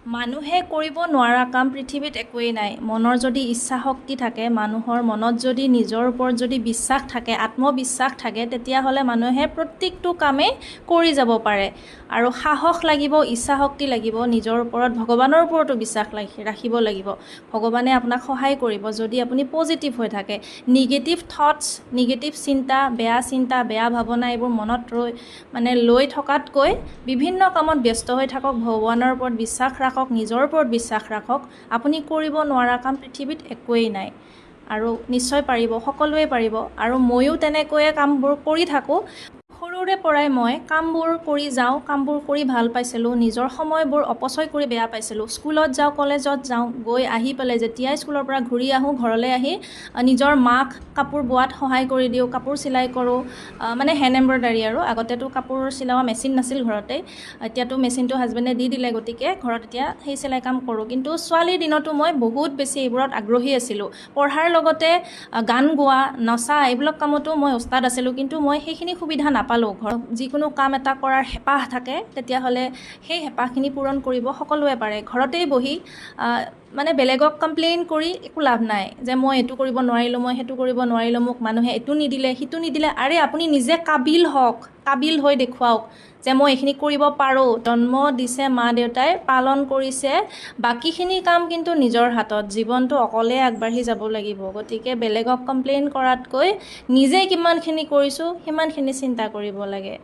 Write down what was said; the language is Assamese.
মানুহে কৰিব নোৱাৰা কাম পৃথিৱীত একোৱেই নাই। মনৰ যদি ইচ্ছা শক্তি থাকে, মানুহৰ মনত যদি নিজৰ ওপৰত যদি বিশ্বাস থাকে, আত্মবিশ্বাস থাকে, তেতিয়াহ'লে মানুহে প্ৰত্যেকটো কামেই কৰি যাব পাৰে। আৰু সাহস লাগিব, ইচ্ছা শক্তি লাগিব, নিজৰ ওপৰত ভগৱানৰ ওপৰতো বিশ্বাস ৰাখিব লাগিব। ভগৱানে আপোনাক সহায় কৰিব যদি আপুনি পজিটিভ হৈ থাকে। নিগেটিভ থটছ, নিগেটিভ চিন্তা, বেয়া ভাৱনা এইবোৰ মনত লৈ থকাতকৈ বিভিন্ন কামত ব্যস্ত হৈ থাকক, ভগৱানৰ ওপৰত বিশ্বাস ৰাখক, নিজৰ ওপৰত বিশ্বাস ৰাখক। আপুনি কৰিব নোৱাৰা কাম পৃথিৱীত একোৱেই নাই আৰু নিশ্চয় পাৰিব, সকলোৱে পাৰিব। আৰু ময়ো তেনেকৈয়ে কামবোৰ কৰি থাকোঁ। সৰুৰে পৰাই মই কামবোৰ কৰি যাওঁ, কামবোৰ কৰি ভাল পাইছিলোঁ, নিজৰ সময়বোৰ অপচয় কৰি বেয়া পাইছিলোঁ। স্কুলত যাওঁ, কলেজত যাওঁ, গৈ আহি পেলাই যেতিয়াই স্কুলৰ পৰা ঘূৰি আহোঁ, ঘৰলৈ আহি নিজৰ মাক কাপোৰ বোৱাত সহায় কৰি দিওঁ, কাপোৰ চিলাই কৰোঁ, মানে হেণ্ড এম্ব্ৰইডাৰী আৰু। আগতেতো কাপোৰ চিলোৱা মেচিন নাছিল ঘৰতে, এতিয়াতো মেচিনটো হাজবেণ্ডে দি দিলে, গতিকে ঘৰত এতিয়া সেই চিলাই কাম কৰোঁ। কিন্তু ছোৱালীৰ দিনতো মই বহুত বেছি এইবোৰত আগ্ৰহী আছিলোঁ। পঢ়াৰ লগতে গান গোৱা, নচা এইবিলাক কামতো মই ওস্তাদ আছিলোঁ, কিন্তু মই সেইখিনি সুবিধা নাপালোঁ। ঘৰত যিকোনো কাম এটা কৰাৰ হেঁপাহ থাকে, তেতিয়াহ'লে সেই হেঁপাহখিনি পূৰণ কৰিব সকলোৱে পাৰে। ঘৰতেই বহি মানে বেলেগক কমপ্লেইন কৰি একো লাভ নাই যে মই এইটো কৰিব নোৱাৰিলোঁ, মই সেইটো কৰিব নোৱাৰিলোঁ, মোক মানুহে এইটো নিদিলে, সিটো নিদিলে। আৰে আপুনি নিজে কাবিল হওক, কাবিল হৈ দেখুৱাওক যে মই এইখিনি কৰিব পাৰোঁ। জন্ম দিছে মা দেউতাই, পালন কৰিছে, বাকীখিনি কাম কিন্তু নিজৰ হাতত। জীৱনটো অকলে আগবাঢ়ি যাব লাগিব। গতিকে বেলেগক কমপ্লেইন কৰাতকৈ নিজে কিমানখিনি কৰিছোঁ সিমানখিনি চিন্তা কৰিব লাগে।